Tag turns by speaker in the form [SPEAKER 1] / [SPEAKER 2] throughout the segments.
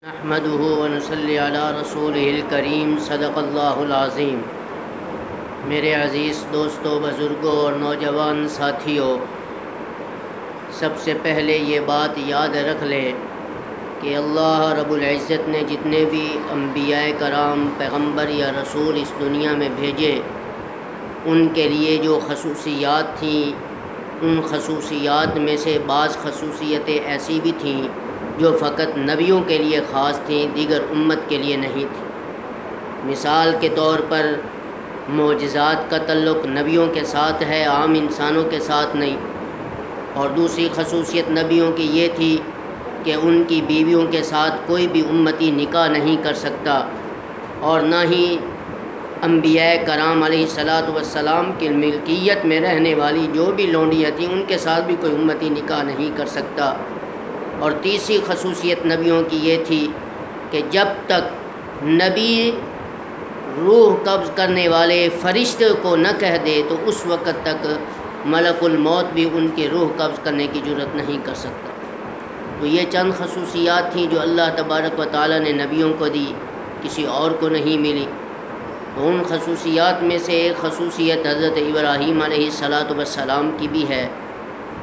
[SPEAKER 1] نحمده ونصلی علی رسولہ الکریم صدق اللہ العظیم۔ میرے عزیز دوستوں، بزرگوں اور نوجوان ساتھیوں، سب سے پہلے یہ بات یاد رکھ لیں کہ اللہ رب العزت نے جتنے بھی انبیاء کرام، پیغمبر یا رسول اس دنیا میں بھیجے، ان کے لیے جو خصوصیات تھیں، ان خصوصیات میں سے بعض خصوصیتیں ایسی بھی تھیں جو فقط نبیوں کے لیے خاص تھیں، دیگر امت کے لیے نہیں تھیں۔ مثال کے طور پر معجزات کا تعلق نبیوں کے ساتھ ہے، عام انسانوں کے ساتھ نہیں۔ اور دوسری خصوصیت نبیوں کی یہ تھی کہ ان کی بیویوں کے ساتھ کوئی بھی امتی نکاح نہیں کر سکتا، اور نہ ہی انبیاء کرام علیہ الصلاۃ والسلام کی ملکیت میں رہنے والی جو بھی لونڈیاں تھیں ان کے ساتھ بھی کوئی امتی نکاح نہیں کر سکتا۔ اور تیسری خصوصیت نبیوں کی یہ تھی کہ جب تک نبی روح قبض کرنے والے فرشتے کو نہ کہہ دے تو اس وقت تک ملک الموت بھی ان کی روح قبض کرنے کی جرات نہیں کر سکتا۔ تو یہ چند خصوصیات تھیں جو اللہ تبارک و تعالی نے نبیوں کو دی، کسی اور کو نہیں ملی۔ تو ان خصوصیات میں سے ایک خصوصیت حضرت ابراہیم علیہ الصلاۃ والسلام کی بھی ہے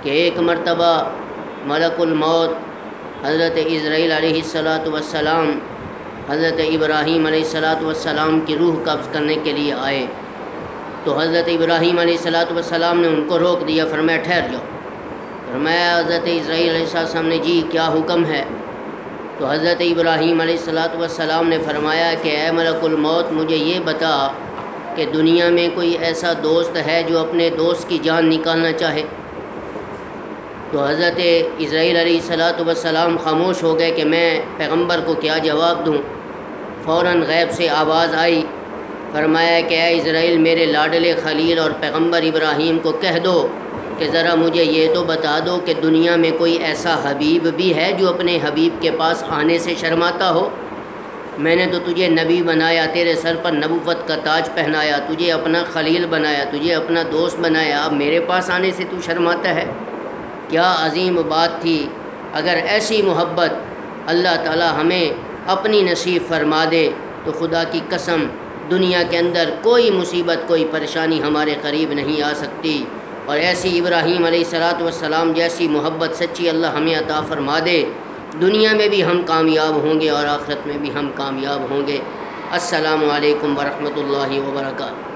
[SPEAKER 1] کہ ایک مرتبہ ملک الموت حضرت عزرائیل علیہ الصلاۃ والسلام حضرت ابراہیم علیہ الصلاۃ والسلام کی روح قبض کرنے کے لیے آئے، تو حضرت ابراہیم علیہ الصلاۃ والسلام نے ان کو روک دیا، فرمایا ٹھہر جاؤ۔ فرمایا حضرت عزرائیل علیہ السلام نے جی کیا حکم ہے؟ تو حضرت ابراہیم علیہ الصلاۃ والسلام نے فرمایا کہ اے ملک الموت، مجھے یہ بتا کہ دنیا میں کوئی ایسا دوست ہے جو اپنے دوست کی جان نکالنا چاہے؟ تو حضرت عزرائیل علیہ الصلاۃ والسلام خاموش ہو گئے کہ میں پیغمبر کو کیا جواب دوں۔ فوراً غیب سے آواز آئی، فرمایا کہ اے عزرائیل، میرے لاڈلے خلیل اور پیغمبر ابراہیم کو کہہ دو کہ ذرا مجھے یہ تو بتا دو کہ دنیا میں کوئی ایسا حبیب بھی ہے جو اپنے حبیب کے پاس آنے سے شرماتا ہو؟ میں نے تو تجھے نبی بنایا، تیرے سر پر نبوت کا تاج پہنایا، تجھے اپنا خلیل بنایا، تجھے اپنا دوست بنایا، اب میرے پاس آنے سے تو شرماتا ہے؟ کیا عظیم بات تھی! اگر ایسی محبت اللہ تعالی ہمیں اپنی نصیب فرما دے تو خدا کی قسم دنیا کے اندر کوئی مصیبت، کوئی پریشانی ہمارے قریب نہیں آ سکتی۔ اور ایسی ابراہیم علیہ الصلاۃ والسلام جیسی محبت سچی اللہ ہمیں عطا فرما دے، دنیا میں بھی ہم کامیاب ہوں گے اور آخرت میں بھی ہم کامیاب ہوں گے۔ السلام علیکم ورحمۃ اللہ وبرکاتہ۔